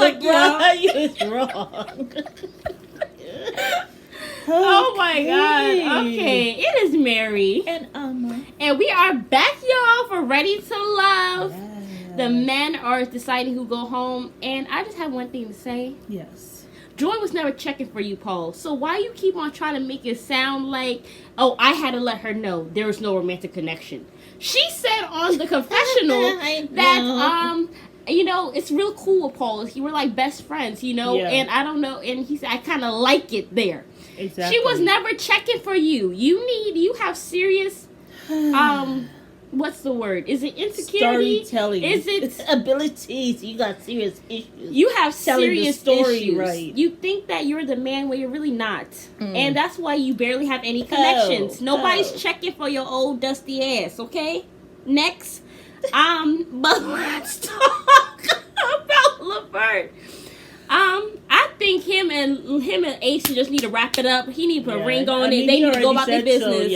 like, bro. you was wrong. Oh my god. Okay, it is Mary. And And we are back, y'all, for Ready to Love. yes. The men are deciding who go home. And I just have one thing to say. Yes. Joy was never checking for you, Paul. So why you keep on trying to make it sound like, oh, I had to let her know there was no romantic connection. She said on the confessional that you know, it's real cool with Paul. You were like best friends, you know, and I don't know, and he said I kind of like it there. Exactly. She was never checking for you. You have serious what's the word? Is it insecurity? Storytelling. Is it abilities? You got serious issues. You have Telling serious the story issues. right. You think that you're the man when you're really not. And that's why you barely have any connections. Nobody's checking for your old dusty ass, okay? Next. But let's talk about Laverne. I think him and Ace just need to wrap it up. He need to put a ring on it. They need to go about their business.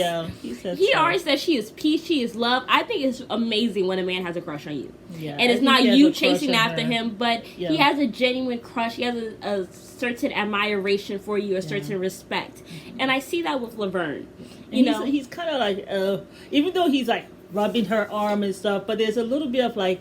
He already said she is peace, she is love. I think it's amazing when a man has a crush on you. Yeah, and it's not you chasing after him, but he has a genuine crush. He has a certain admiration for you, a certain respect. And I see that with Laverne. You know, he's kind of like, even though he's like rubbing her arm and stuff, but there's a little bit of like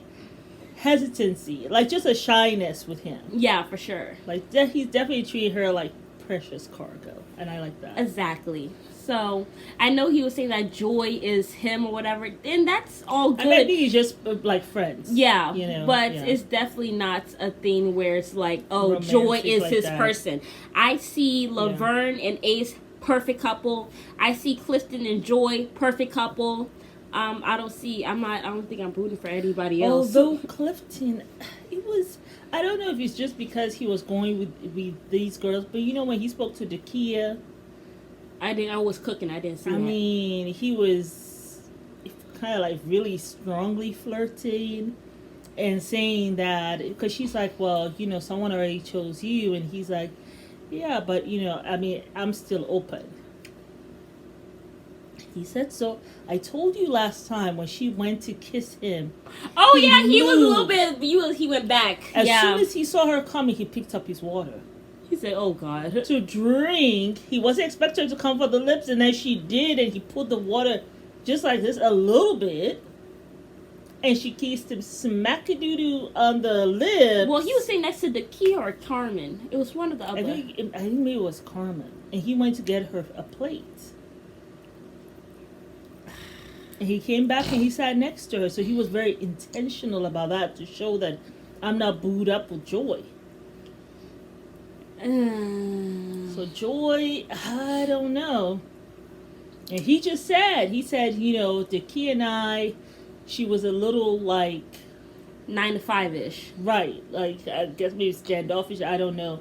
hesitancy, like just a shyness with him. Yeah, for sure. Like he's definitely treating her like precious cargo, and I like that. Exactly. So I know he was saying that Joy is him or whatever, and that's all good. I think he's just like friends. Yeah, you know, but it's definitely not a thing where it's like, oh, romantic, Joy is like his person. I see Laverne and Ace, perfect couple. I see Clifton and Joy, perfect couple. I don't think I'm rooting for anybody else. Although Clifton, I don't know if it's just because he was going with these girls, but you know when he spoke to Dakia, I was cooking. I didn't see that. I mean, he was kind of like really strongly flirting and saying that, because she's like, well, you know, someone already chose you, and he's like, yeah, but you know, I mean, I'm still open. He said so. I told you last time when she went to kiss him. Oh yeah, he was a little bit. He went back. As soon as he saw her coming, he picked up his water. He said, "Oh God." To drink. He wasn't expecting her to come for the lips, and then she did, and he put the water just like this a little bit, and she kissed him smack-a-doo-doo on the lips. Well, he was sitting next to Dakia or Carmen. It was one of the other. I think maybe it was Carmen, and he went to get her a plate. And he came back and he sat next to her, so he was very intentional about that to show that I'm not booed up with Joy. So Joy, I don't know. And he said, you know, Dakia and I, she was a little like 9 to 5-ish. Right. Like, I guess maybe standoffish, I don't know,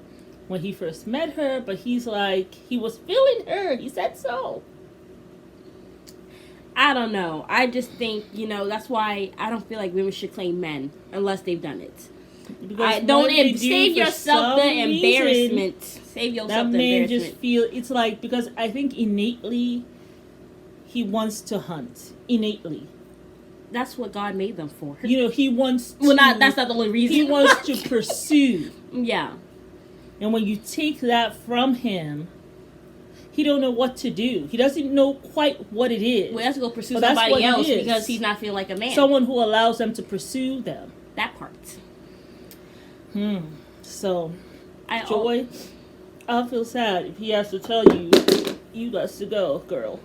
when he first met her, but he's like, he was feeling her. He said so. I don't know. I just think, you know, that's why I don't feel like women should claim men unless they've done it. Save yourself the embarrassment. Save yourself the embarrassment. That man just it's like, because I think innately he wants to hunt. Innately. That's what God made them for. You know, he wants to... Well, that's not the only reason. He wants to pursue. Yeah. And when you take that from him, he don't know what to do. He doesn't know quite what it is. Well, he has to go pursue somebody else because he's not feeling like a man. Someone who allows them to pursue them. That part. So, Joy, I'll feel sad if he has to tell you, you got to go, girl.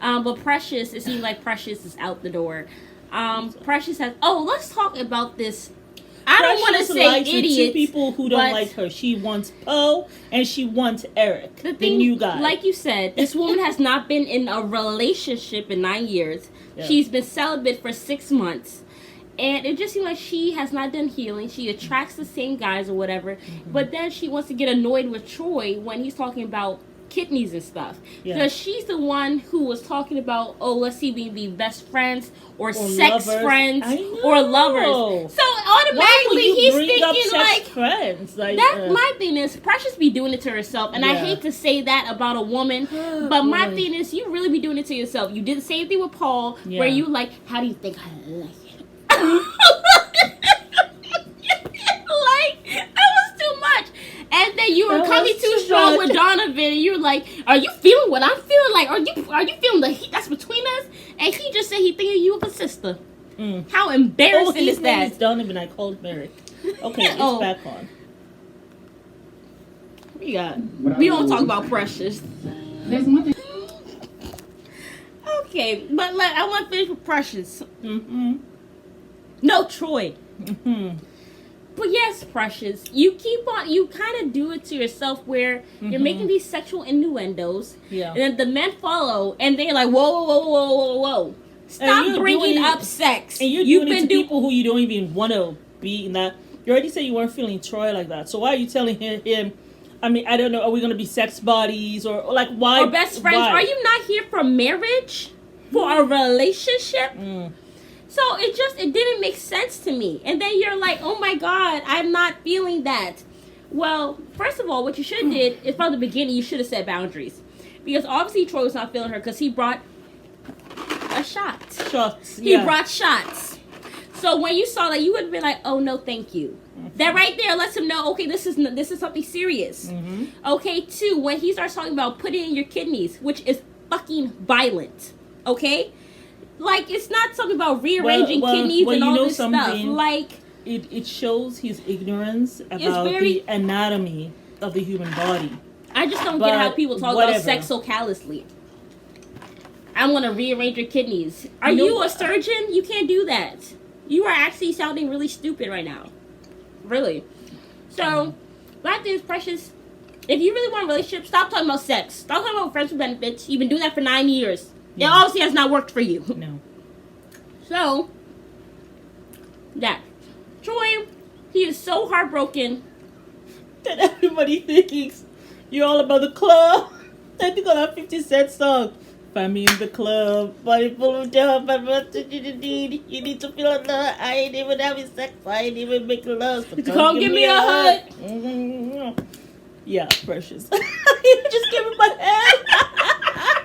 But Precious, it seems like Precious is out the door. Precious has... Oh, let's talk about this. I don't want to say idiot. Two people who don't like her. She wants Poe and she wants Eric, the new guy. Like you said, this woman has not been in a relationship in 9 years. Yeah. She's been celibate for 6 months. And it just seems like she has not done healing. She attracts the same guys or whatever. But then she wants to get annoyed with Troy when he's talking about kidneys and stuff, because she's the one who was talking about, oh, let's see, we be best friends or sex lovers. Friends or lovers. So automatically he's thinking like friends. Like that. My thing is, Precious be doing it to herself, and I hate to say that about a woman, but my thing is, you really be doing it to yourself. You did the same thing with Paul, where you like, how do you think I like it? and you were That coming was too too strong much. with Donovan, and you were like, "Are you feeling what I'm feeling? Like, are you feeling the heat that's between us?" And he just said he thinking you of a sister. How embarrassing is that? His Donovan. I called Merrick. Okay, it's Oh. back on. We don't talk about Precious. There's one thing. Okay, but I want to finish with Precious. Mm-hmm. No, Troy. Mm-hmm. But yes, Precious, you kind of do it to yourself where you're making these sexual innuendos, Yeah. and then the men follow, and they're like, whoa, whoa, whoa, whoa, whoa. Stop you're bringing doing it- up sex. And you're doing it to people who you don't even want to be in that. You already said you weren't feeling Troy like that. So why are you telling him? I mean, I don't know. Are we going to be sex buddies or like why? Or best friends. Why? Are you not here for marriage? For a relationship? So it didn't make sense to me. And then you're like, oh my God, I'm not feeling that. Well, first of all, what you should have did is from the beginning, you should have set boundaries. Because obviously Troy was not feeling her because he brought a shot. Shots. He brought shots. So when you saw that, you would have been like, oh no, thank you. That right there lets him know, okay, this is something serious. Okay, 2, when he starts talking about putting in your kidneys, which is fucking violent. Okay? Like, it's not something about rearranging kidneys and all this stuff. Like, it shows his ignorance about very- the anatomy of the human body. I just don't But get how people talk whatever. about sex so callously. I want to rearrange your kidneys. Are You know- you a surgeon? You can't do that. You are actually sounding really stupid right now. Really. So, that is Precious. If you really want a relationship, stop talking about sex. Stop talking about friends with benefits. You've been doing that for 9 years. It obviously has not worked for you. No. So, that. Troy, he is so heartbroken. That everybody thinks you're all about the club. I think on that 50 Cent song. Find me in the club, body full of job, but what did you need? You need to feel love. I ain't even having sex. I ain't even making love. So Come give me a hug. Mm-hmm. Yeah, Precious. You just give me my head.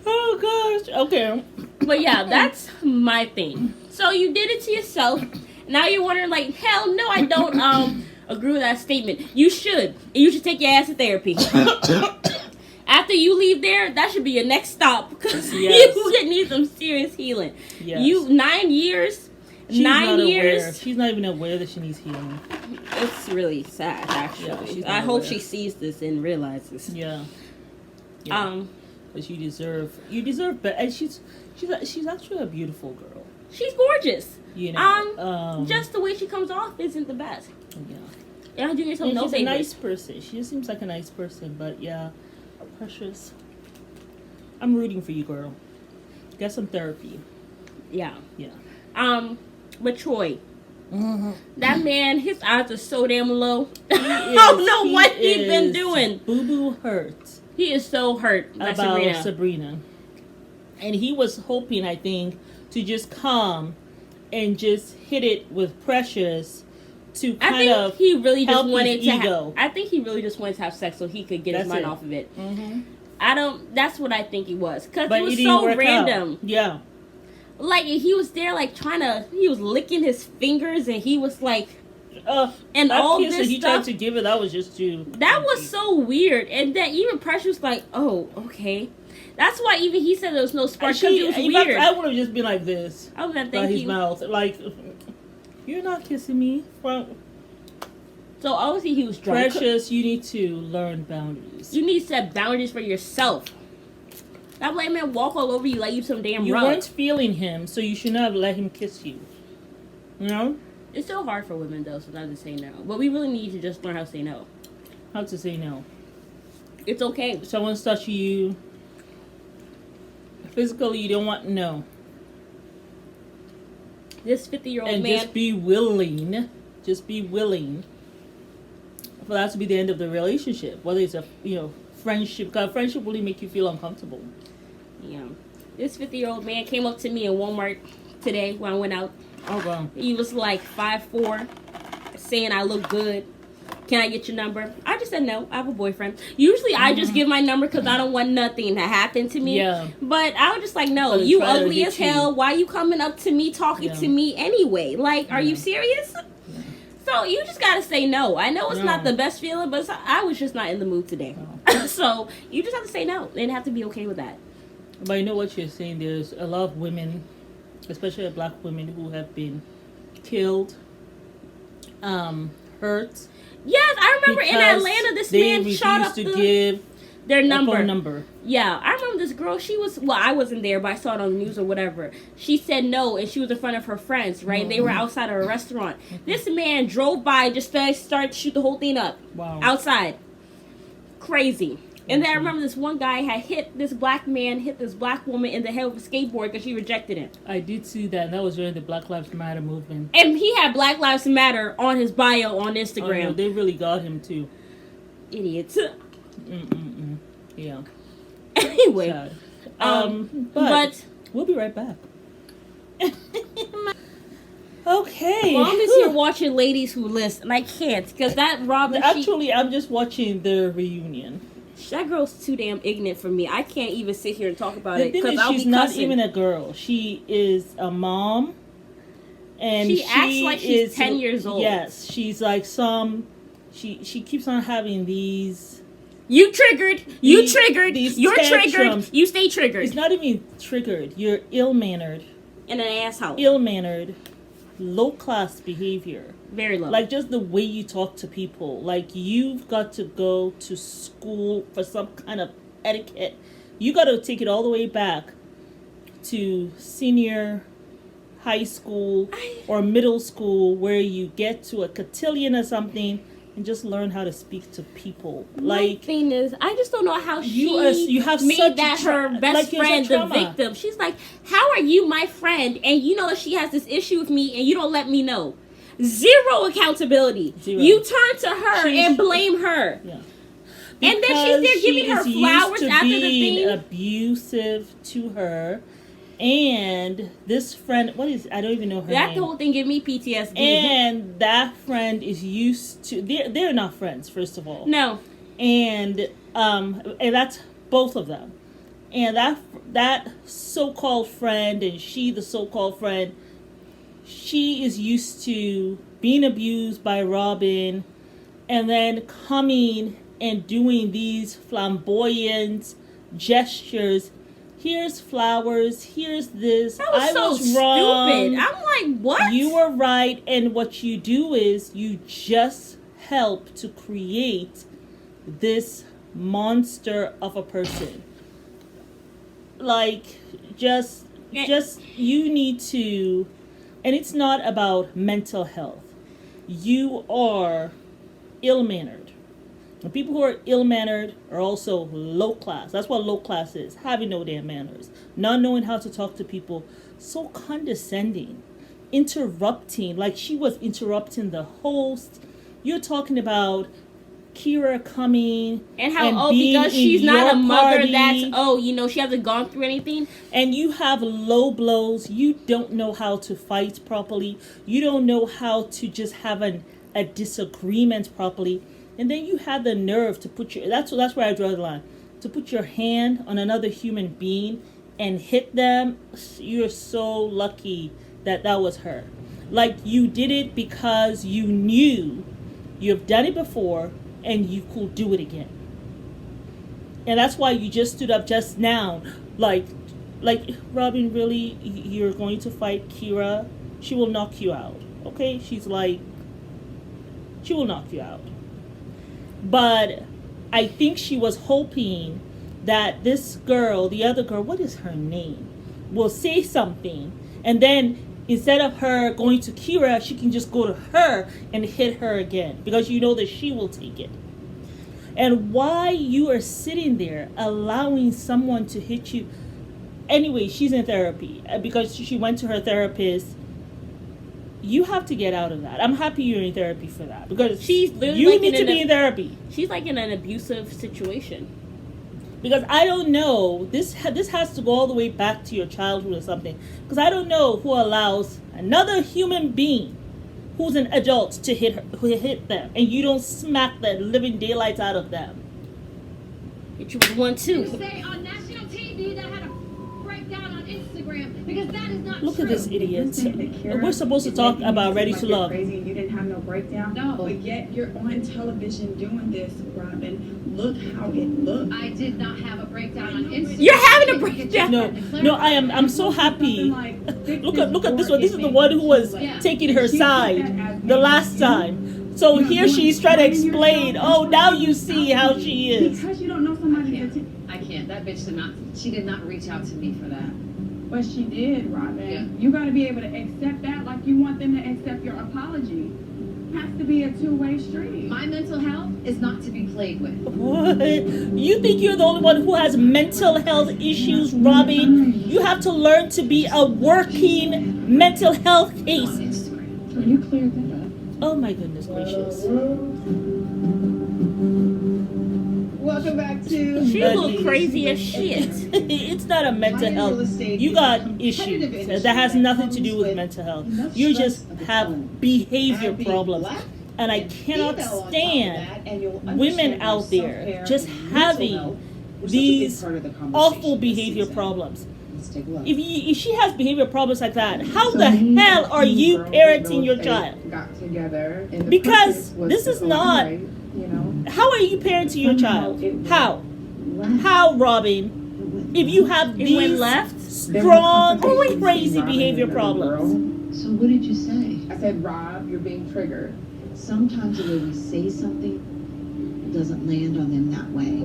Oh gosh. Okay. But yeah, that's my thing. So you did it to yourself. Now you're wondering, like, hell no, I don't agree with that statement. You should. You should take your ass to therapy. After you leave there, that should be your next stop because Yes. you need some serious healing. Yes. You 9 years. She's 9 not years. aware. She's not even aware that she needs healing. It's really sad, actually. Yeah, she's I not hope aware. she sees this and realizes. Yeah. Because you deserve better. And she's actually a beautiful girl. She's gorgeous. You know. Just the way she comes off isn't the best. Yeah. You're not doing yourself And no she's a favors. nice person. She just seems like a nice person. But yeah, Precious. I'm rooting for you, girl. Get some therapy. Yeah. Yeah. But Troy, Mm-hmm. that man, his eyes are so damn low. I don't know what he's been doing. Boo Boo hurt He is so hurt by about Sabrina. And he was hoping, I think, to just come and just hit it with Precious to I kind think of he really just help wanted his to. ego. I think he really just wanted to have sex so he could get his That's mind it. off of it. Mm-hmm. That's what I think it was. Because But it was didn't so work random. out. Yeah. Like, he was there, like, he was licking his fingers, and he was like, and that all kiss this that he stuff. tried to give her, that was just too. That was so weird. And then even Precious was like, oh, okay. That's why even he said there was no spark, because it was in fact, weird. I would have just been like this I was like, by thank his you. mouth, like, you're not kissing me. So obviously he was drunk. Precious, you need to learn boundaries. You need to set boundaries for yourself. That black man walk all over you like you some damn You rug. weren't feeling him, so you should not have let him kiss you. You know? It's so hard for women though sometimes to say no. But we really need to just learn how to say no. How to say no. It's okay. If someone's touching you physically, you don't want no. This 50-year-old And man. just be willing for that to be the end of the relationship. Whether it's a friendship, because friendship really make you feel uncomfortable. Yeah. This 50-year-old man came up to me in Walmart today when I went out. Oh wow. He was like 5'4", saying I look good. Can I get your number? I just said no. I have a boyfriend. Usually I just give my number because I don't want nothing to happen to me. Yeah. But I was just like, no, So you try to ugly hit as hell. you. Why you coming up to me talking Yeah. to me anyway? Like, are you serious? So you just gotta say no. I know it's not No. the best feeling, but I was just not in the mood today. No. So you just have to say no and have to be okay with that. But I know what you're saying. There's a lot of women, especially black women, who have been killed, hurt. Yes, I remember in because Atlanta, this they man shot refused up to give their a number. phone number. Yeah, I remember this girl. She was, well, I wasn't there, but I saw it on the news or whatever. She said no, and she was in front of her friends, right? And they were outside of a restaurant. This man drove by, just started to shoot the whole thing up. Wow. Outside. Crazy. And then I remember this one guy had hit this black woman in the head with a skateboard because she rejected him. I did see that. That was during the Black Lives Matter movement. And he had Black Lives Matter on his bio on Oh, Instagram. no, they really got him too. Idiots. Yeah. Anyway. Sad. But we'll be right back. Okay. Mom is here watching Ladies Who List, and I can't because that Robin. Actually, I'm just watching the reunion. That girl's too damn ignorant for me. I can't even sit here and talk about The it thing because is, I'll she's be not cussing. even a girl. She is a mom, and She acts like she's 10 years old. Yes, she's like some. She keeps on having these. You triggered. You triggered. these You're triggered. tantrums. You stay triggered. It's not even triggered. You're ill-mannered. And an asshole. Ill-mannered, low-class behavior. Very low. Like just the way you talk to people. Like you've got to go to school for some kind of etiquette. You got to take it all the way back to senior high school or middle school where you get to a cotillion or something and just learn how to speak to people. My thing is, I just don't know how you have made such that her best like you're friend so the trauma. victim. She's like, how are you my friend and you know that she has this issue with me and you don't let me know? Zero accountability. Zero. You turn to her She's- and blame her. Yeah. And then she's there giving her Because she is flowers used to after the being thing. abusive to her, and this friend, what is? I don't even know her That name. whole thing gave me PTSD. And that friend is used to. They're not friends, first of all. No. And that's both of them. And that so-called friend and she, the so-called friend, she is used to being abused by Robin, and then coming and doing these flamboyant gestures. Here's flowers. Here's this. That was I so was wrong. stupid. I'm like, what? You were right, and what you do is you just help to create this monster of a person. Like, just you need to, and it's not about mental health. You are ill-mannered. And people who are ill-mannered are also low class. That's what low class is. Having no damn manners. Not knowing how to talk to people. So condescending. Interrupting. Like she was interrupting the host. You're talking about Kira coming. And how, being because in she's not a your mother party, that's, she hasn't gone through anything. and you have low blows. You don't know how to fight properly. You don't know how to just have a disagreement properly. And then you had the nerve to put that's where I draw the line. To put your hand on another human being and hit them. You're so lucky that was her. Like you did it because you knew you've done it before and you could do it again. And that's why you just stood up just now. Like Robin, really, you're going to fight Kira? She will knock you out. Okay? She will knock you out. But I think she was hoping that this girl, the other girl, what is her name, will say something. And then instead of her going to Kira, she can just go to her and hit her again. Because you know that she will take it. And why you are sitting there allowing someone to hit you. Anyway, she's in therapy. Because she went to her therapist. You have to get out of that. I'm happy you're in therapy for that. Because She's literally you like need to be in therapy. She's like in an abusive situation. Because I don't know, this has to go all the way back to your childhood or something. Because I don't know who allows another human being who's an adult to hit them, and you don't smack the living daylights out of them. Hit you with one too. You say on national TV that had a breakdown on Instagram. Instagram because that is not Look true. at this idiot. We're We're supposed to talk about Ready to Love. Crazy and you didn't have no breakdown. No. But yet you're on television doing this, Robin. Look how it looks. I did not have a breakdown on Instagram. You're having a breakdown. No, I'm so happy. Look at this one. This is the one who was taking her side the last time. So here she's trying to explain. Oh, now you see how she is. Because you don't know somebody. I can't. That bitch she did not reach out to me for that. But she did, Robin. Yeah. You got to be able to accept that like you want them to accept your apology. Has to be a two-way street. My mental health is not to be played with. What? You think you're the only one who has mental health issues, Robin? You have to learn to be a working mental health On case. Instagram. So you cleared that up. Oh my goodness gracious. Welcome back to She look crazy as shit. It's not a mental health. You got issues that has nothing to do with mental health. You just have behavior problems. And I cannot stand women out there just having these awful behavior problems. Let's take a look. If she has behavior problems like that, how the hell are you parenting your child? Got together. And the Because purpose was this to is not- collaborate, you know. How are you parenting your child? How? How, Robin? If you have It went these left. strong, crazy behavior problems. So what did you say? I said, Rob, you're being triggered. Sometimes the way we say something doesn't land on them that way.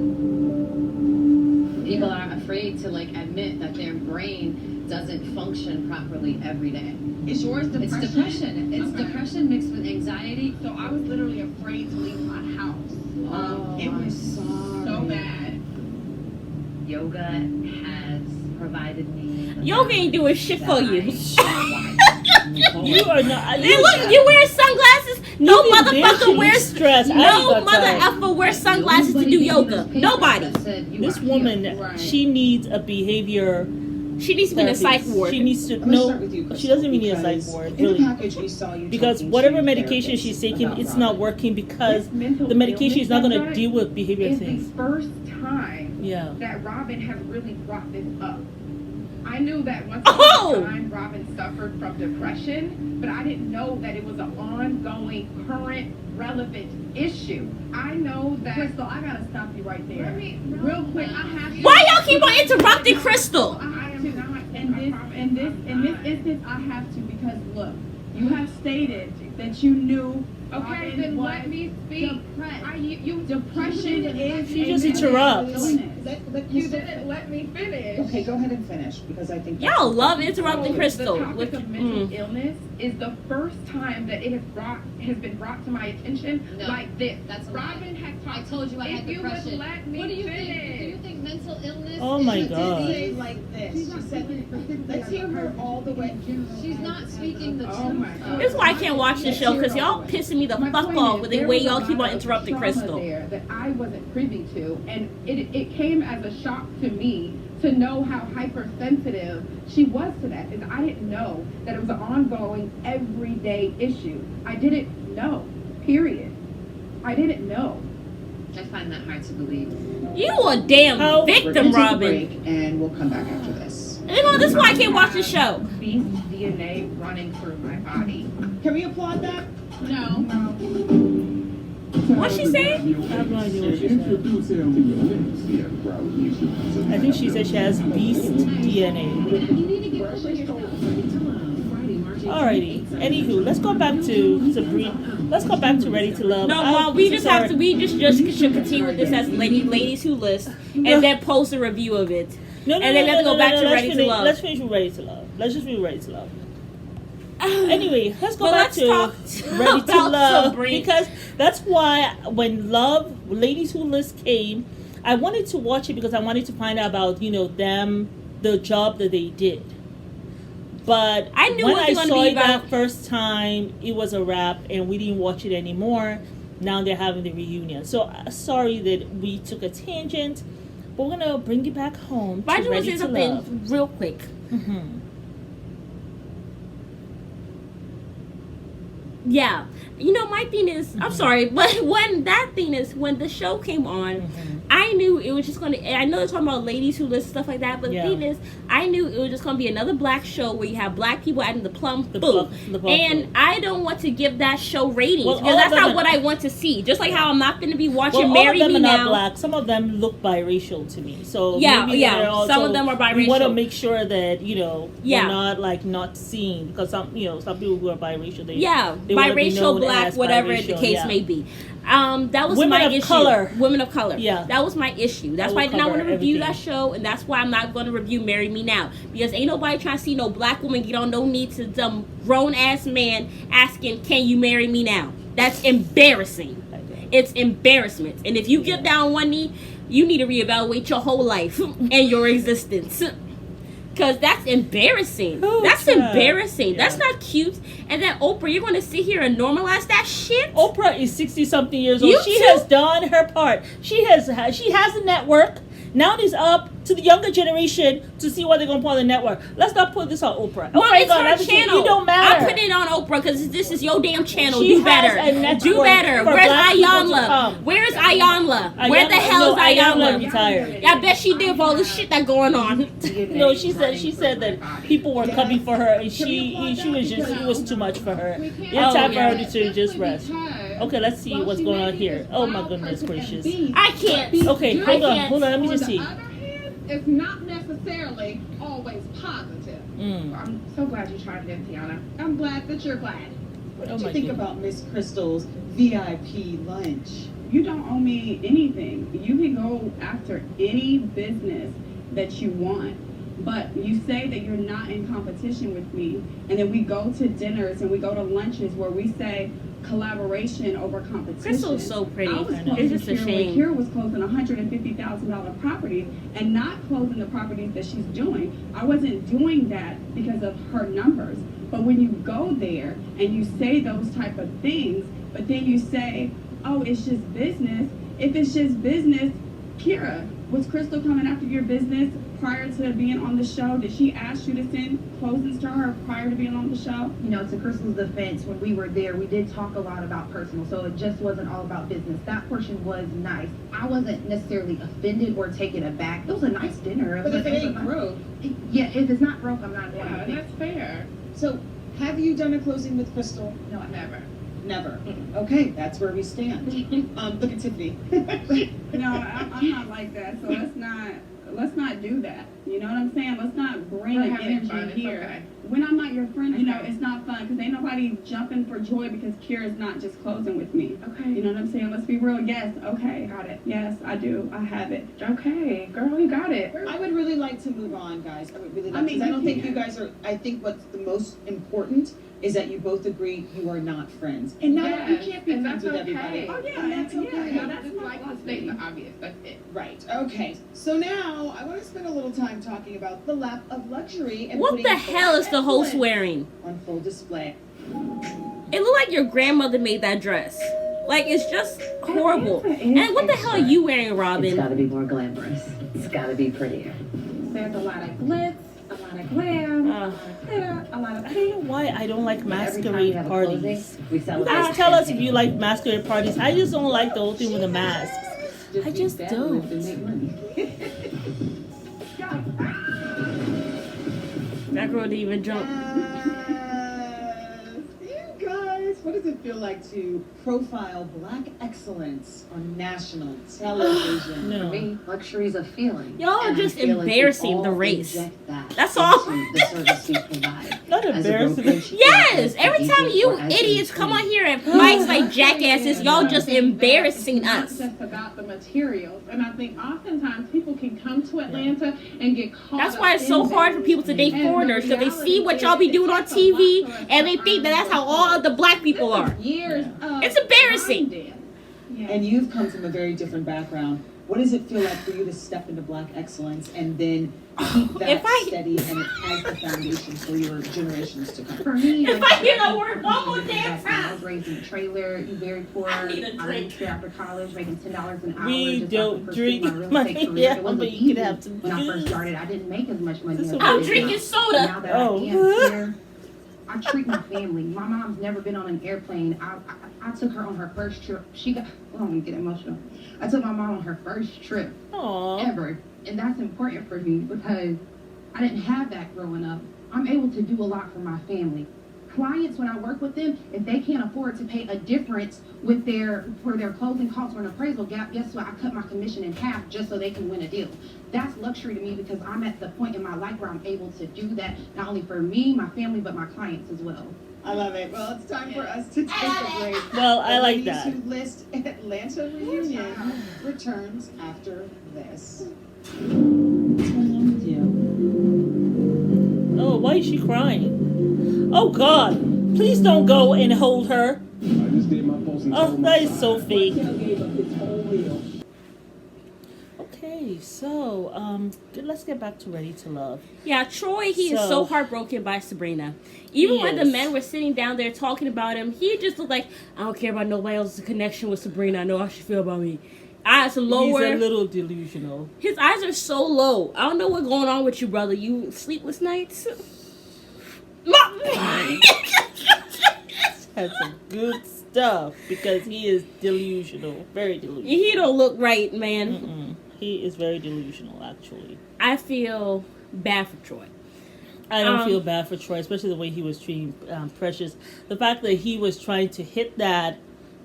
People are afraid to admit that their brain doesn't function properly every day. Is yours It's depression. It's Okay. depression mixed with anxiety. So I was literally afraid to leave my house. It was so bad. Yoga has provided me. Yoga ain't doing shit for you. You are not. Hey, look, you wear sunglasses. No motherfucker wears stress. No mother effer wears sunglasses to do yoga. Nobody. This woman, she needs a behavior. She needs to be in a psych therapist. ward. She needs to I'm gonna start with you, no. Crystal, She doesn't even need a because psych ward, in the really. package we saw you Because talking whatever to medication therapists she's taking, about it's not Robin. working because This mental the medication is not going to illness deal with behavior It's things. the first time Yeah. that Robin has really brought this up. I knew that once Oh! upon a time Robin suffered from depression, but I didn't know that it was an ongoing, current, relevant issue. I know that. Crystal, I gotta stop you right there. Real quick, I have to. Why y'all keep on interrupting Crystal? I am not in this instance. I have to because look, you have stated that you knew. Okay, then let me speak. Depression is. She just a mental interrupts. illness. You Crystal- didn't let me finish. Okay, go ahead and finish because I think Y'all love interrupting So, Crystal. The topic Which, of mental illness is the first time that it has been brought to my attention No, like this. that's a lie. Robin has I talked. told you I had If you would depression. let me What do you finish. think? Do you think mental illness? Oh is my a God. disease? like this. She said, let's hear her all the way. She's not speaking the Oh truth. my God. this is why I can't watch this show because y'all pissing me the My fuck point off is, with the there way was a y'all keep lot on of interrupting trauma Crystal. there that I wasn't privy to, and it came as a shock to me to know how hypersensitive she was to that. And I didn't know that it was an ongoing, everyday issue. I didn't know. Period. I didn't know. I find that hard to believe. You a damn How- We're victim, gonna take a Robin. break and we'll come back after this. You know, this is why I can't watch the show. Beast DNA running through my body. Can we applaud that? No. What's she saying? I have no idea what she said. I think she said she has beast DNA. Alrighty. Anywho, let's go back to Sabrina. Let's go back to Ready to Love. No, Mom, we just have to. We just should continue with this as ladies who list, and then post a review of it. No, and then we have to go back to let's Ready to finish- Love. Let's finish with Ready to Love. Let's just be Ready to Love. Anyway, let's go But back let's to talk Ready to about Love Sabrina. because that's why when Ladies Who List came, I wanted to watch it because I wanted to find out about them, the job that they did. But I knew when it I was gonna saw be it that about- first time, it was a wrap, and we didn't watch it anymore. Now they're having the reunion. So sorry that we took a tangent, but we're gonna bring you back home. But I to just want to Ready say to Love. something real quick. Mhm. Yeah. My thing is, I'm sorry, but when the show came on, Mhm. I I knew it was just going to, and I know they're talking about ladies who list stuff like that, but Yeah. the thing is, I knew it was just going to be another black show where you have black people adding the plum The food. plum And food. I don't want to give that show ratings Well, because all that's of them not are- what I want to see. Just like how I'm not going to be watching Well, all Marry of them Me are not Now. black. Some of them look biracial to me. So Yeah, maybe yeah. they're also, Some of them are We want to biracial. make sure that Yeah. we're not like not seeing, because some people who are biracial, they Yeah, they wanna be biracial, known black, as whatever the biracial, case yeah. may be. That was Women my of issue. color. Women of color. Yeah. That was my issue. That's That why I will did not want to cover review that everything. show, and that's why I'm not going to review Marry Me Now. Because ain't nobody trying to see no black woman get on no knee to some grown-ass man asking, can you marry me now? That's embarrassing. It's embarrassment. And if you get down on one knee, you need to reevaluate your whole life and your existence. Because that's embarrassing. Oh, That's child. embarrassing. Yeah. That's not cute. And then Oprah, you're going to sit here and normalize that shit? Oprah is 60-something years old. You She too. has done her part. She has a network. Now it's up to the younger generation to see what they're going to put on the network. Let's not put this on Oprah. Mom, Oprah ain't it's gonna her never- channel. You don't matter. I'm putting it on Oprah because this is your damn channel. She Do has better. a network Do better. for Where's black people to Ayanla? come. Where is Ayanla? Where the hell is Ayanla Ayanla? retired. I bet she did for all the shit that going on. No, she said that people were coming for her, and she was just, it was too much for her. It's time for her to just rest. Okay, let's see what's going on here. Oh my goodness gracious. I can't. Okay, hold on, let me just see. On the other hand, it's not necessarily always positive. I'm so glad you tried it, Tiana. I'm glad that you're glad. What Oh did my you think goodness. about Miss Crystal's VIP lunch? You don't owe me anything. You can go after any business that you want. But you say that you're not in competition with me, and then we go to dinners and we go to lunches where we say collaboration over competition. Crystal's so pretty. I was I know. closing It's just a Kira when shame. Kira was closing $150,000 properties and not closing the properties that she's doing. I wasn't doing that because of her numbers. But when you go there and you say those type of things, but then you say, oh, it's just business. If it's just business, Kira, was Crystal coming after your business prior to being on the show? Did she ask you to send closings to her prior to being on the show? You know, to Crystal's defense, when we were there, we did talk a lot about personal, so it just wasn't all about business. That portion was nice. I wasn't necessarily offended or taken aback. It was a nice dinner. But if it was ain't a- broke, Yeah, if it's not broke, I'm not going yeah, to. that's fair. So, have you done a closing with Crystal? No, I never. Never. Okay, that's where we stand. Look at Tiffany. No, I'm not like that. So let's not do that. You know what I'm saying? Let's not bring We're an having energy fun. It's here. okay. When I'm not your friend, you know, Okay. it's not fun because ain't nobody jumping for joy because Kira's not just closing with me. Okay. You know what I'm saying? Let's be real. Yes. Okay. Got it. Yes, I do. I have it. Okay, girl, you got it. I would really like to move on, guys. I would really I like mean, to. I you don't think can. you guys are. I think what's the most important is that you both agree you are not friends. And no, Yes, you can't be and friends that's with okay. everybody. Oh yeah, And that's okay. Yeah, no, that's Just not like to lovely. state the obvious. That's it. Right. Okay. So now I want to spend a little time talking about the lap of luxury and What putting the hell is the host excellence wearing? on full display. It looked like your grandmother made that dress. Like, it's just horrible. It's And what the hell are you wearing, It's Robin? gotta be more glamorous. It's gotta be prettier. There's a lot of glitz, a lot of glam, glitter, a lot of I don't know why I don't like Every time we masquerade have a parties. closing, we You celebrate. guys tell us if you like masquerade parties. I just don't like the whole thing with the masks. I just don't. That girl didn't even jump. You guys, what does it feel like to profile Black excellence on national television? No. For me, luxury's a feeling. Y'all are And I just feel like we embarrassing all the race. inject that That's all. into the service we provide. Not As a embarrassing. brokerage, Yes! as an Every time agent, you or as an idiots come on attorney. here and Mike's like jackasses, y'all just embarrassing It's not us. just about the materials, and I think oftentimes people can come to Atlanta and get caught. That's up why it's so in hard that. for people to date And the foreigners because they see reality what y'all be is doing on it takes a lot TV for us and they to think that earn that's how what's all called. of the black people are. Years of It's embarrassing. grinding. Yeah. And you've come from a very different background. What does it feel like for you to step into Black excellence and then keep that If I- steady and as the foundation for your generations to come? For me, If I hear the word one more damn I time. was raised in a trailer, very poor. I need a I drink. moved here after college, making $10 an hour. We just don't off to pursue drink my real money. estate career. Yeah, It wasn't but you easy could have some when I first juice. started. I didn't make as much money This as is I I'm did drinking now. soda. Now that Oh. I am here, I treat my family. My mom's never been on an airplane. I took her on her first trip. I'm gonna get emotional. I took my mom on her first trip Aww. ever. And that's important for me because I didn't have that growing up. I'm able to do a lot for my family. Clients, when I work with them, if they can't afford to pay a difference with for their closing costs or an appraisal gap, guess what? I cut my commission in half just so they can win a deal. That's luxury to me because I'm at the point in my life where I'm able to do that, not only for me, my family, but my clients as well. I love it. Well, it's time for us to take a break. Well, I The like Ladies that. Who List Atlanta reunion returns after this. What's going on with you? Oh, why is she crying? Oh God! Please don't go and hold her. I just did my post and Oh, told that my is so side. fake. Gave up his whole meal. Okay, so let's get back to Ready to Love. Yeah, Troy, he is So- so heartbroken by Sabrina. Even He when the is. men were sitting down there talking about him, he just looked like, I don't care about nobody else's connection with Sabrina. I know how she feel about me. Eyes lower. He's a little delusional. His eyes are so low. I don't know what's going on with you, brother. You sleepless nights? Has some good stuff because he is delusional, very delusional. He don't look right, man. Mm-mm. He is very delusional, actually. I feel bad for Troy. I don't feel bad for Troy, especially the way he was treating Precious. The fact that he was trying to hit that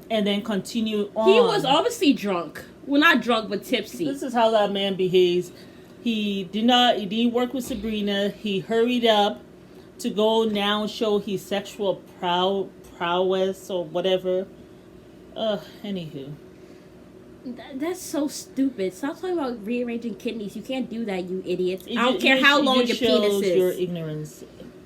and then continue on. He was obviously drunk. Well, not drunk, but tipsy. This is how that man behaves. He didn't work with Sabrina. He hurried up to go now show his sexual prowess or whatever. Anywho. That's so stupid. Stop talking about rearranging kidneys. You can't do that, you idiots. I It don't ju- care it how ju- long it your just penis shows is. your ignorance.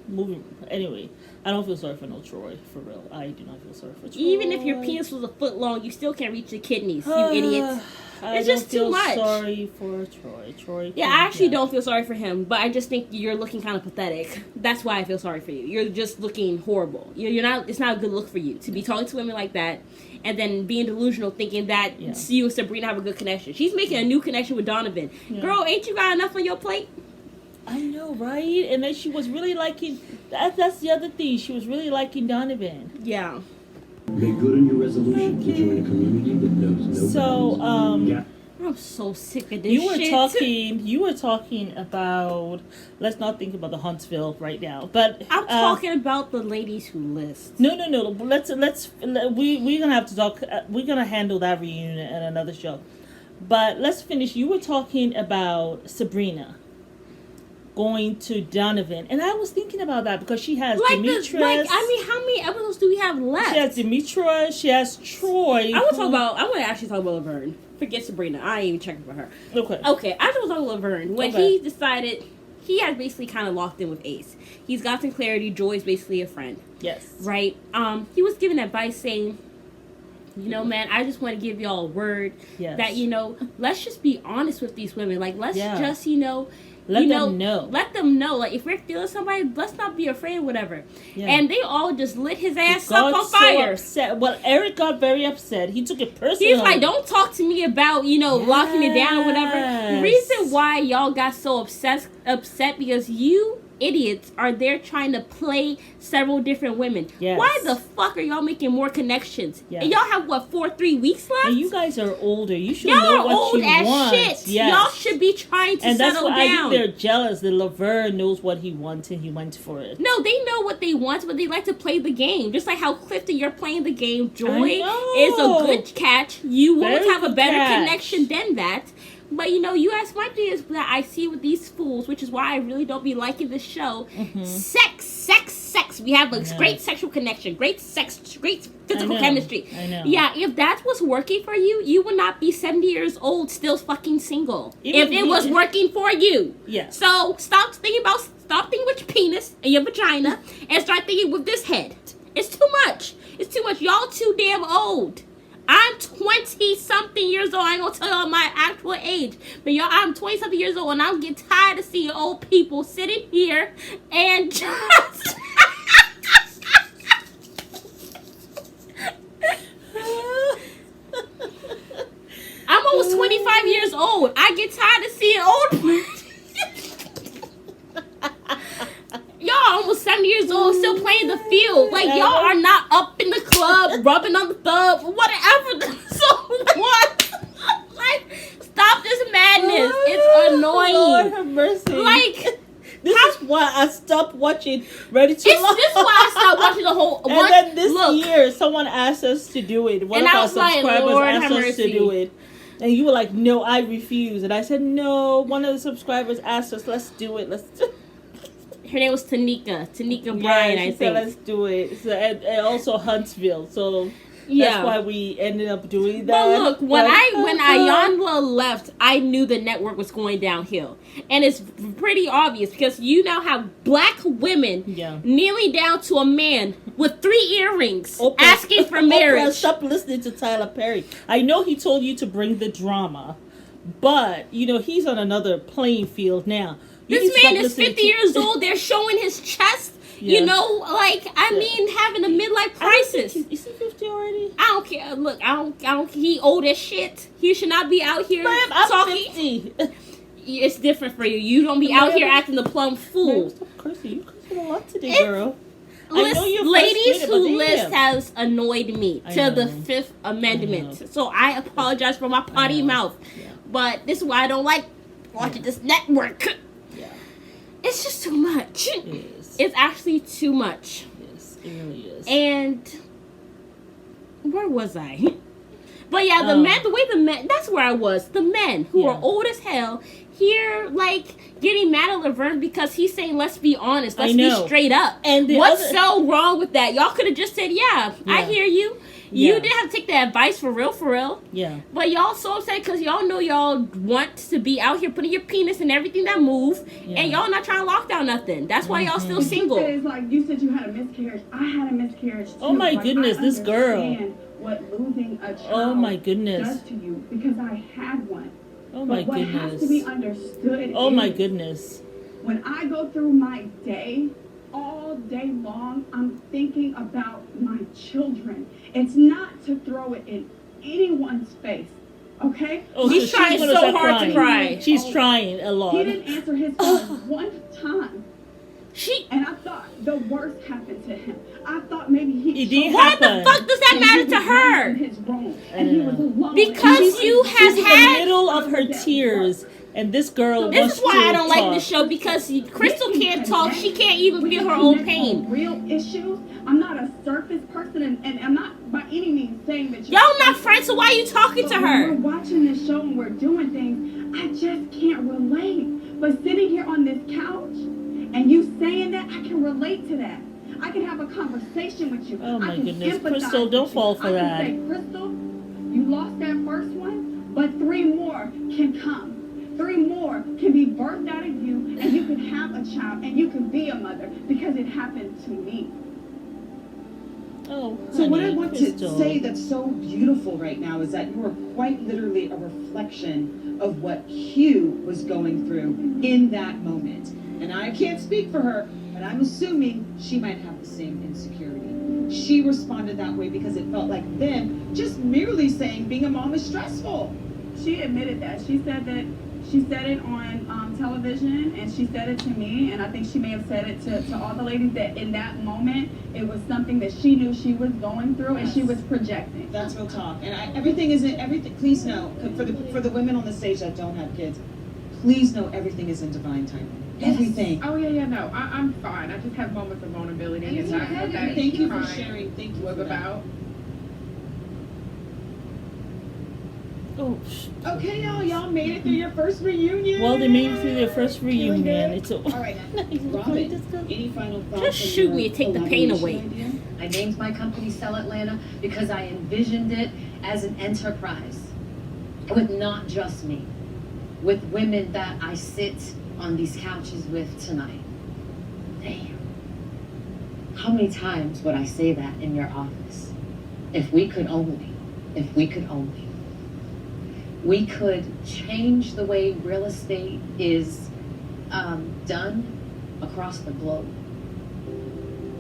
Moving anyway. I don't feel sorry for no Troy, for real. I do not feel sorry for Troy. Even if your penis was a foot long, you still can't reach your kidneys, you idiots. It's just too feel much. Sorry for Troy. Yeah, I actually don't feel sorry for him, but I just think you're looking kind of pathetic. That's why I feel sorry for you. You're just looking horrible. You're not. It's not a good look for you to be talking to women like that, and then being delusional, thinking that you and Sabrina have a good connection. She's making a new connection with Donovan. Yeah. Girl, ain't you got enough on your plate? I know, right? And then she was really liking. That's the other thing. She was really liking Donovan. Yeah. Make good on your resolution to join a community that knows no So, boundaries. Yeah. I'm so sick of this You were shit. talking about. Let's not think about the Huntsville right now, but I'm talking about the ladies who list. No. We're gonna have to talk. We're gonna handle that reunion in another show. But let's finish. You were talking about Sabrina going to Donovan, and I was thinking about that because she has Demetrius. How many episodes do we have left? She has Demetrius. She has Troy. I want to actually talk about Laverne. Forget Sabrina. I ain't even checking for her. Okay. Okay, I just want to talk about Laverne. When Okay. he decided, he has basically kind of locked in with Ace. He's got some clarity. Joy is basically a friend. Yes. Right? He was giving advice saying, you know, man, I just want to give y'all a word Yes. that, you know, let's just be honest with these women. Like, let's Yeah. just, you know... Let you them know. Let them know. Like, if we're feeling somebody, let's not be afraid, whatever. Yeah. And they all just lit his ass Got up on so fire. upset. Well, Eric got very upset. He took it personally. He's like, don't talk to me about, you know, locking it down or whatever. The Yes. reason why y'all got so upset because you idiots are there trying to play several different women. Yes. Why the fuck are y'all making more connections? Yes. And y'all have, 3 weeks left? And you guys are older. You should Y'all know are what old you as want. shit. Yes. Y'all should be trying to And that's settle why I down. think they're jealous that Laverne knows what he wants and he went for it. No, they know what they want, but they like to play the game. Just like how Clifton, you're playing the game. Joy I is know. a good catch. You won't Very have a good better catch. connection than that. But, you know, you ask my thing is that I see with these fools, which is why I really don't be liking this show. Sex. We have a know. great sexual connection, great sex, great physical I know. chemistry. I know. Yeah, if that's what's working for you, you would not be 70 years old still fucking single. Even if it was working for you. Yes. So stop thinking with your penis and your vagina and start thinking with this head. It's too much. It's too much. Y'all too damn old. I'm 20-something years old. I ain't gonna tell y'all my actual age. But y'all, I'm 20-something years old and I'm getting tired of seeing old people sitting here and just... I'm almost 25 years old. I get tired of seeing old... Y'all almost 70 years old, still playing the field. Like, y'all are not up in the club, rubbing on the thumb, whatever. So what? Like, stop this madness. It's annoying. Lord have mercy. Like, this is why I stopped watching Ready to Love. this is why I stopped watching the whole. And then this year, someone asked us to do it. One And of I our was like, subscribers Lord asked have us to mercy. do it. And you were like, no, I refuse. And I said, no, one of the subscribers asked us, let's do it. Let's do it. Her name was Tanika Bryan, she I said, think. let's do it. So, and also Huntsville. So Yeah. that's why we ended up doing that. But look, when Like, Ayanla left, I knew the network was going downhill. And it's pretty obvious because you now have black women Yeah. kneeling down to a man with 3 earrings Oprah- asking for Oprah, marriage. stop listening to Tyler Perry. I know he told you to bring the drama, but you know he's on another playing field now. You need This to man stop is listening 50 to- years old. They're showing his chest. Yeah. You know, like, I mean, having a midlife crisis. Is he 50 already? I don't care. Look, I don't. He old as shit. He should not be out here Ma'am, I'm talking. 50. It's different for you. You don't be out Ma'am, here acting the plum fool. Man, stop cursing. You cursing a lot today, It's- girl. I know you're Ladies frustrated, Who but List damn. has annoyed me I to the know. 5th Amendment. I So I apologize for my potty know. mouth. Yeah. But this is why I don't like watching this network. Yeah, It's just too much. it is. It's actually too much. Yes, it really is. And where was I? But yeah, the way the men, that's where I was. The men who Yeah. are old as hell here, like, getting mad at Laverne because he's saying, let's be honest, let's I be know. straight up. And the what's other- so wrong with that? Y'all could have just said, yeah, I Yeah. hear you. Yeah. You didn't have to take the advice for real. Yeah. But y'all so upset because y'all know y'all want to be out here putting your penis in everything that move, Yeah. and y'all not trying to lock down nothing. That's why y'all still You single. said it's like you said you had a miscarriage. I had a miscarriage too. Oh my Like, goodness, I this girl. understand what losing a child Oh my goodness. does to you because I had one. Oh my But what has to be goodness. understood Oh my is goodness. when I go through my day, all day long, I'm thinking about my children. It's not to throw it in anyone's face, okay? Oh, He's so trying she's gonna so start hard to crying. cry. She's trying a lot. He didn't answer his phone one time. She. And I thought the worst happened to him. I thought maybe he It didn't What the happen. fuck does that and he matter was to her? in his room, and he was alone. Because And you he- have She's had- in the middle of her tears, and this girl This wants is why to I don't like talk. this show because Crystal We can can't talk. She connect. can't even We feel can her own connect pain. on real issues. I'm not a surface person, and I'm not by any means saying that Y'all not friends, so why are you talking But to when her? we're watching this show and we're doing things, I just can't relate. But sitting here on this couch and you saying that, I can relate to that. I can have a conversation with you. Oh my I can goodness. empathize Crystal, with don't you. fall for I that. can say, Crystal, you lost that first one, but 3 more can come. 3 more can be birthed out of you, and you can have a child, and you can be a mother, because it happened to me. Oh, So what I honey, want Crystal. to say that's so beautiful right now is that you are quite literally a reflection of what Hugh was going through in that moment. And I can't speak for her, but I'm assuming she might have the same insecurity. She responded that way because it felt like them just merely saying being a mom is stressful. She admitted that. She said that she said it on television, and she said it to me, and I think she may have said it to all the ladies, that in that moment it was something that she knew she was going through, and she was projecting. That's real talk. And everything isn't everything. Please know for the women on the stage that don't have kids, please know everything is in divine timing. Everything. Oh yeah, no, I'm fine. I just have moments of vulnerability, and that's what that Thank you for crying sharing. Thank you was for that. about. Oh, Okay, y'all made it through your first reunion. well, they made it through their first reunion. It's a. All right, Robin. Any final thoughts? Just on shoot your me and take the pain collaboration away. idea? I named my company Sell Atlanta because I envisioned it as an enterprise with not just me, with women that I sit on these couches with tonight. Damn. How many times would I say that in your office? If we could only, we could change the way real estate is done across the globe.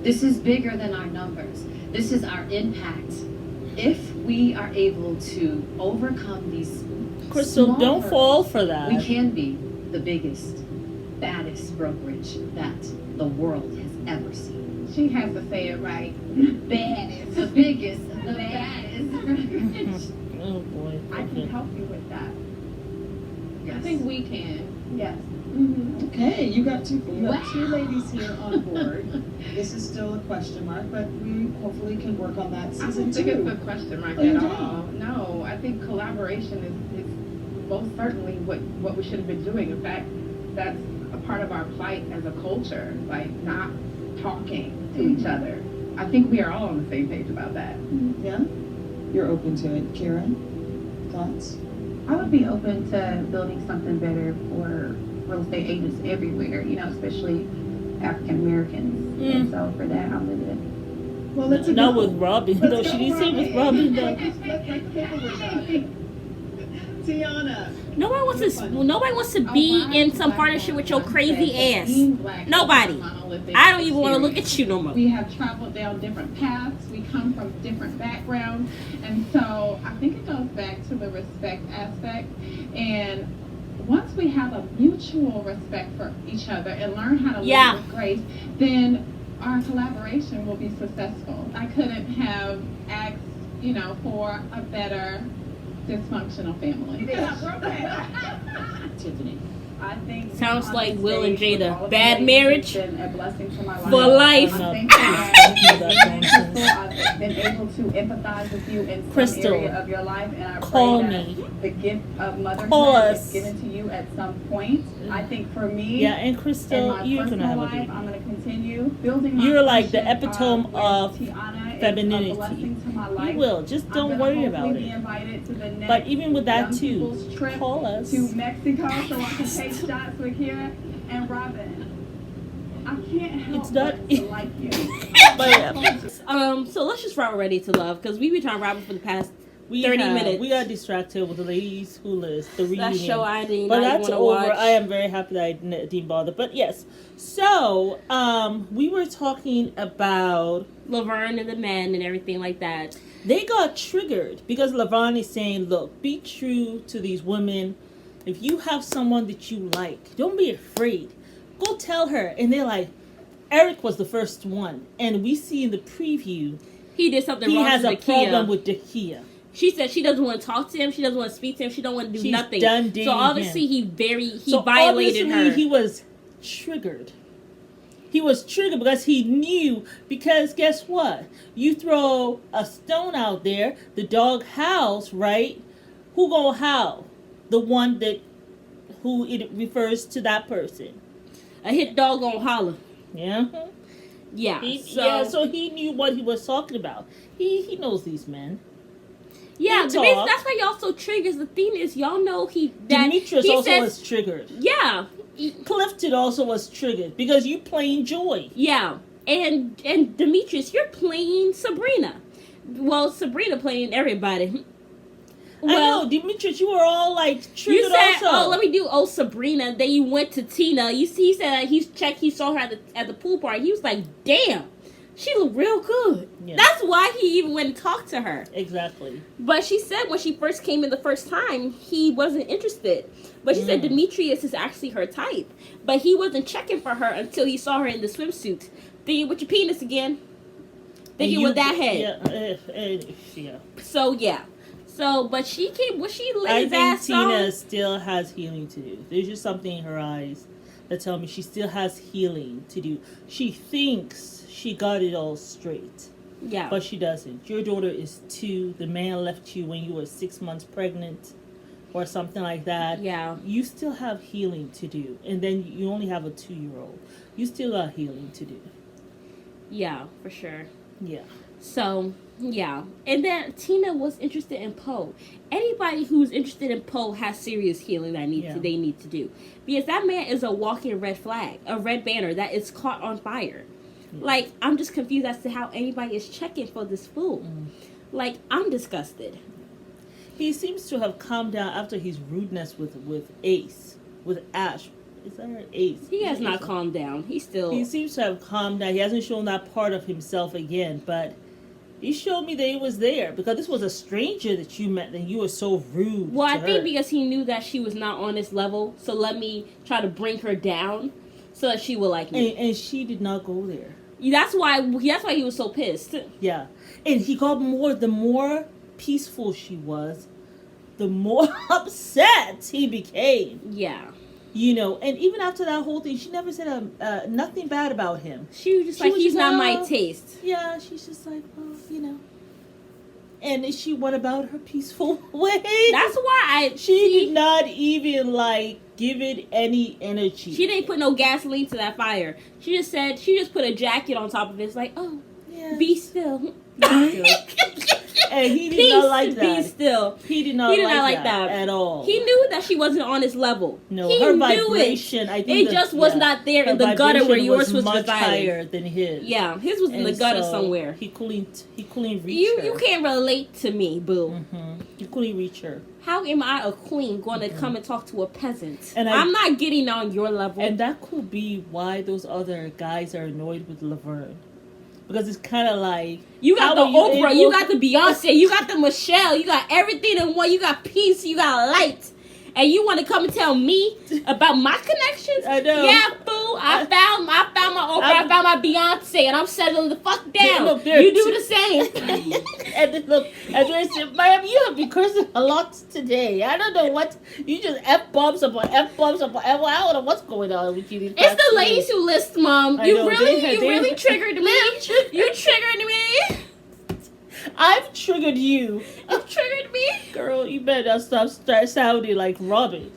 This is bigger than our numbers. This is our impact. If we are able to overcome these Crystal, small don't hurdles, fall for that. we can be the biggest, baddest brokerage that the world has ever seen. She has to say it right. Baddest. The biggest, the baddest. Oh boy. I can help you with that. I think we can. Yes. Okay, you got two ladies here on board. This is still a question mark, but we hopefully can work on that I season don't think two. it's a question mark Oh, you at don't? all. No, I think collaboration is most certainly what we should have been doing. In fact, that's a part of our plight as a culture, like not talking to each other. I think we are all on the same page about that. Yeah? You're open to it. Karen? Thoughts? I would be open to building something better for real estate agents everywhere, especially African Americans. And so for that, I'm with it. Well, let's Not with Robin, though. Let's She go, didn't say with Robin. Robin, though. Let's take over with that. Tiana. Nobody wants to be in some partnership with your crazy ass. Nobody. I don't even want to look at you no more. We have traveled down different paths. We come from different backgrounds. And so I think it goes back to the respect aspect. And once we have a mutual respect for each other and learn how to live with grace, then our collaboration will be successful. I couldn't have asked, for a better dysfunctional family. Tiffany. I think Sounds on like this Will and stage with Jada. all of Bad you, marriage it's been a blessing to my life. for life. I think I've been able to empathize with you in some Crystal, area of your life, and I call pray me. that the gift of Call motherhood us. is given to you at some point. I think for me, Yeah, and in Crystal, my you're gonna personal have a life, baby. I'm going to continue building my You're like the friendship, epitome with of Tiana. It's a femininity. blessing to my You life. will. Just I'm don't gonna worry hopefully about be it. invited to the next But even with that Young too, People's trip call us. to Mexico so I can take shots with Kira and Robin. I can't help It's not- but to like you. But yeah, So let's just run Ready to Love because we've been trying to Robin for the past 30 minutes. We got distracted with the ladies who list the reunion. That show I didn't But even that's want to over. watch. I am very happy that I didn't bother. But yes, so we were talking about Laverne and the men and everything like that. they got triggered because Laverne is saying, "Look, be true to these women. If you have someone that you like, don't be afraid. Go tell her." And they're like, Eric was the first one, and we see in the preview He did something he wrong has to a Dakia. problem with Dakia. She said she doesn't want to talk to him. She doesn't want to speak to him. She don't want to do She's nothing. done dating So obviously him. he So violated obviously her. he was triggered. He was triggered because he knew. Because guess what? You throw a stone out there, the dog howls, right? Who gonna howl? The one who it refers to that person. A hit dog gonna holler. Yeah. Yeah. So he knew what he was talking about. He knows these men. Yeah, They the reason talk. that's why y'all so triggers. The thing is, y'all know Demetrius he also says, was triggered. Yeah, Clifton also was triggered because you playing Joy. yeah, and Demetrius, you're playing Sabrina. Well, Sabrina playing everybody. I know, Demetrius, you were all like triggered You said, also. "Oh, let me do Sabrina." Then you went to Tina. You see, he said he saw her at the pool party. He was like, "Damn, she looked real good." Yeah. That's why he even went and talked to her. Exactly. But she said when she first came in the first time, he wasn't interested. But she said Demetrius is actually her type. But he wasn't checking for her until he saw her in the swimsuit. Thinking with your penis again. Thinking with that head. Yeah. So, yeah. So, but she came, was she laid I his think ass Tina on? still has healing to do. There's just something in her eyes that tell me she still has healing to do. She thinks she got it all straight. Yeah. But she doesn't. Your daughter is 2. The man left you when you were 6 months pregnant or something like that. Yeah. You still have healing to do. And then you only have a 2-year-old. You still got healing to do. Yeah, for sure. Yeah. So, yeah. And then Tina was interested in Poe. Anybody who's interested in Poe has serious healing that they need to do. Because that man is a walking red flag, a red banner that is caught on fire. Yeah. Like, I'm just confused as to how anybody is checking for this fool. Like, I'm disgusted. He seems to have calmed down after his rudeness with Ash. Is that her Ace? He has not calmed down. He seems to have calmed down. He hasn't shown that part of himself again, but he showed me that he was there because this was a stranger that you met and you were so rude. Well, to I think her. because he knew that she was not on this level, so let me try to bring her down. so that she would like me. And she did not go there. That's why he was so pissed. Yeah. And he got the more peaceful she was, the more upset he became. Yeah. You know, and even after that whole thing, she never said nothing bad about him. She was just like, he's not my taste. Yeah, she's just like, well, you know. And she went about her peaceful way. That's why she did not even like give it any energy. She didn't put no gasoline to that fire. She just put a jacket on top of it. It's like, oh, yeah. Be still. And he did not like that. Be still. He did not like that at all. He knew that she wasn't on his level. No, he her knew vibration, I think it just was not there in the gutter where yours was much residing. higher than his. Yeah, his was in the gutter somewhere. He couldn't reach her. You can't relate to me, boo. Mm-hmm. You couldn't reach her. How am I, a queen, going to come and talk to a peasant? And I'm not getting on your level. And that could be why those other guys are annoyed with Laverne. Because it's kind of like... You got the Oprah, you got the Beyonce, you got the Michelle, you got everything in one. You got peace, you got light. And you want to come and tell me about my connections? I know. Yeah, boo. I found my Oprah, I found my Beyonce, and I'm settling the fuck down. Look, you do the same. And then look, Ma'am, you have been cursing a lot today. I don't know what, you just F-bombs upon F-bombs upon F. I don't know what's going on with you. It's the ladies who list, Mom. You really triggered me. You triggered me. I've triggered you. You triggered me. Girl, you better stop sounding like Robin.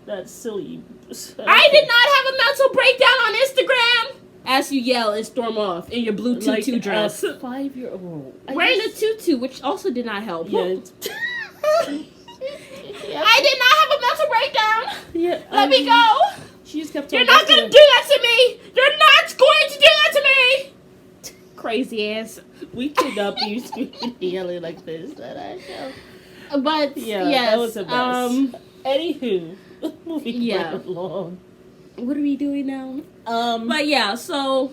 That's silly. I did not have a mental breakdown on Instagram. As you yell and storm off in your blue tutu dress. A 5-year-old. Wearing a tutu, which also did not help. Yeah. I did not have a mental breakdown. Yeah, Let me go. She just kept You're not going to do that to me. You're not going to do that to me. Crazy ass. We could not be screaming yelling like this at our show. But yeah, yes, that was a mess. Anywho, moving right along. What are we doing now? But yeah, so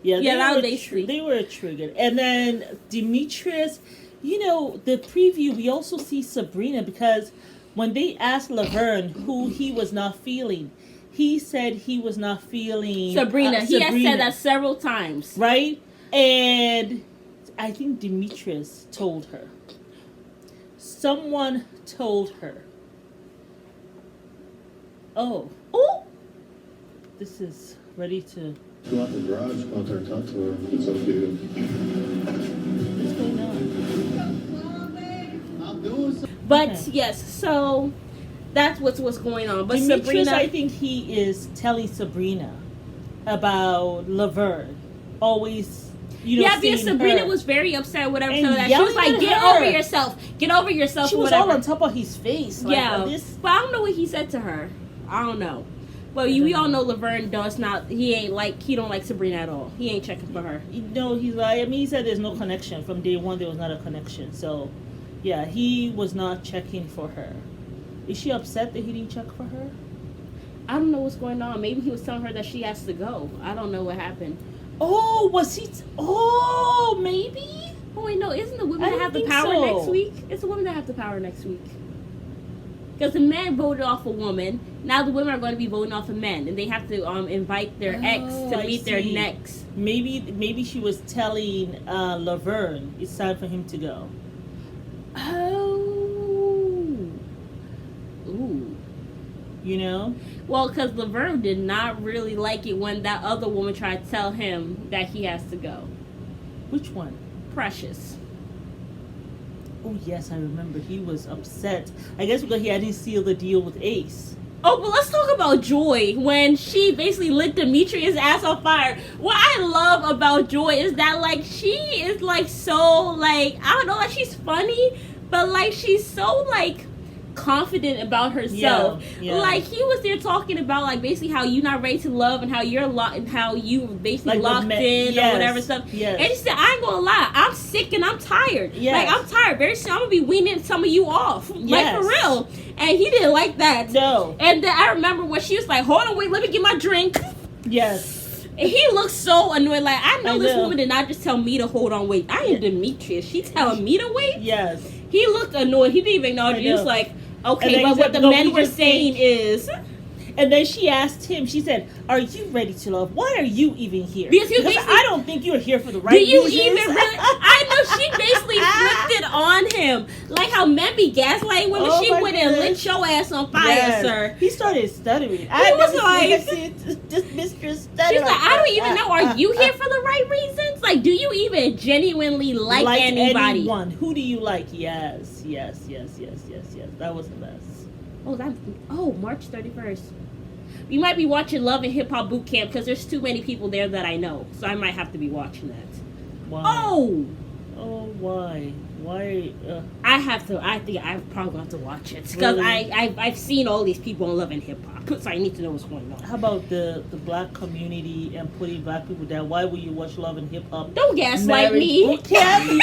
they were triggered. And then Demetrius, you know, the preview we also see Sabrina, because when they asked Laverne who he was not feeling, he said he was not feeling Sabrina. He has said that several times, right? And I think Demetrius told her. Someone told her. Oh, this is ready to go out the garage, go out there and talk to her. It's okay. What's going on? But yes, so that's what's going on. But Demetrius, Sabrina, I think he is telling Sabrina about Laverne. Always, because Sabrina was very upset, whatever. So that she was like, "Get over yourself, get over yourself." She was all on top of his face. Like, but I don't know what he said to her. I don't know. Well, we all know Laverne does not. He don't like Sabrina at all. He ain't checking for her. No, he's like. I mean, he said there's no connection from day one. There was not a connection. So, yeah, he was not checking for her. Is she upset that he didn't check for her? I don't know what's going on. Maybe he was telling her that she has to go. I don't know what happened. Oh, was he? Maybe. Oh wait, no. Isn't the women that have the power next week? It's the women that have the power next week. Because the men voted off a woman. Now the women are going to be voting off a men, and they have to invite their ex to meet their next. Maybe she was telling Laverne it's time for him to go. Oh. Ooh. You know? Well, because Laverne did not really like it when that other woman tried to tell him that he has to go. Which one? Precious. Oh, yes, I remember. He was upset. I guess because he hadn't sealed the deal with Ace. Oh, but let's talk about Joy when she basically lit Demetrius' ass on fire. What I love about Joy is that, like, she is, like, so, like, I don't know, like, she's funny, but, like, she's so, like, confident about herself. Yeah. Like, he was there talking about, like, basically how you're not ready to love and how you're how you basically like locked in or whatever stuff. Yes. And she said, I ain't gonna lie, I'm sick and I'm tired. Yes. Like, I'm tired. Very soon I'm gonna be weaning some of you off. Like, for real. And he didn't like that. No. And then I remember when she was like, hold on, wait, let me get my drink. Yes. And he looked so annoyed. Like, I know this woman did not just tell me to hold on, wait. I am Demetrius. She telling me to wait? Yes. He looked annoyed. He didn't even acknowledge it. He was like, okay, but what the men were saying is... And then she asked him, she said, "Are you ready to love? Why are you even here? Because I don't think you're here for the right do you reasons." even really? I know she basically flipped it on him. Like how men be gaslighting women. Oh She my went and lit goodness. your ass on fire, Yes. sir. He started stuttering. He was like, this mistress stutter. she's like, I don't even know. Are you here for the right reasons? Like, do you even genuinely like anybody? Anyone. Who do you like? Yes. That was the best. March 31st. You might be watching Love and Hip Hop Boot Camp because there's too many people there that I know. So I might have to be watching that. Why? Oh, why? Why? I have to. I think I've probably got to watch it because Really? I've seen all these people on Love and Hip Hop, so I need to know what's going on. How about the black community and putting black people down? Why will you watch Love and Hip Hop? Don't gaslight me. Boot Camp?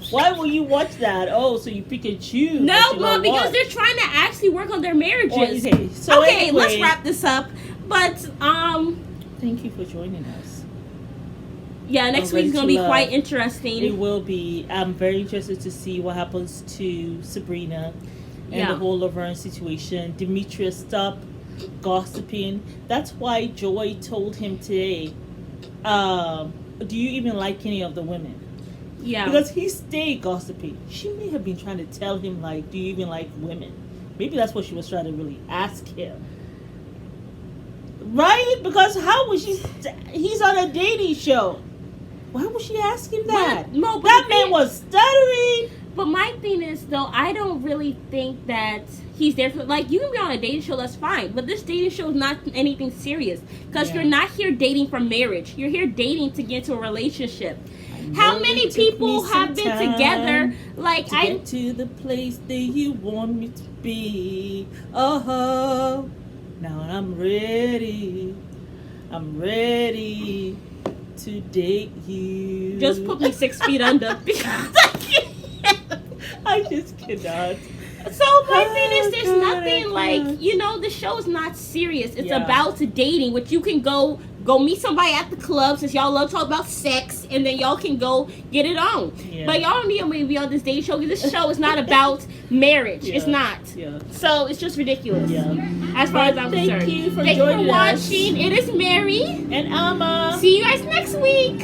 Why will you watch that? Oh, so you pick and choose. No, what you Mom, gonna because watch. they're trying to actually work on their marriages. Okay, so okay, anyway, let's wrap this up. But thank you for joining us. Yeah, next Ready week's gonna to be Love. quite interesting. It will be. I'm very interested to see what happens to Sabrina and Yeah. the whole Laverne situation. Demetrius, stop gossiping. That's why Joy told him today, do you even like any of the women? Yeah. Because he stayed gossiping. She may have been trying to tell him, like, do you even like women? Maybe that's what she was trying to really ask him. Right? Because how would she... He's on a dating show. Why would she ask him that? But That man was stuttering. But my thing is, though, I don't really think that he's there for... Like, you can be on a dating show, that's fine. But this dating show is not anything serious. Because you're not here dating for marriage. You're here dating to get into a relationship. How many people have been together? Like, to get to the place that you want me to be. Oh, now I'm ready. I'm ready to date you. Just put me 6 feet under. Because I just cannot. So my thing is, there's nothing like, you know, the show's not serious. It's about dating, which you can go meet somebody at the club, since y'all love to talk about sex, and then y'all can go get it on. Yeah. But y'all don't need me to be on this dating show, because this show is not about marriage. It's not. Yeah. So it's just ridiculous. Yeah. As far as I'm concerned. Thank you for Thank joining you for us. watching. It is Mary and Alma. See you guys next week.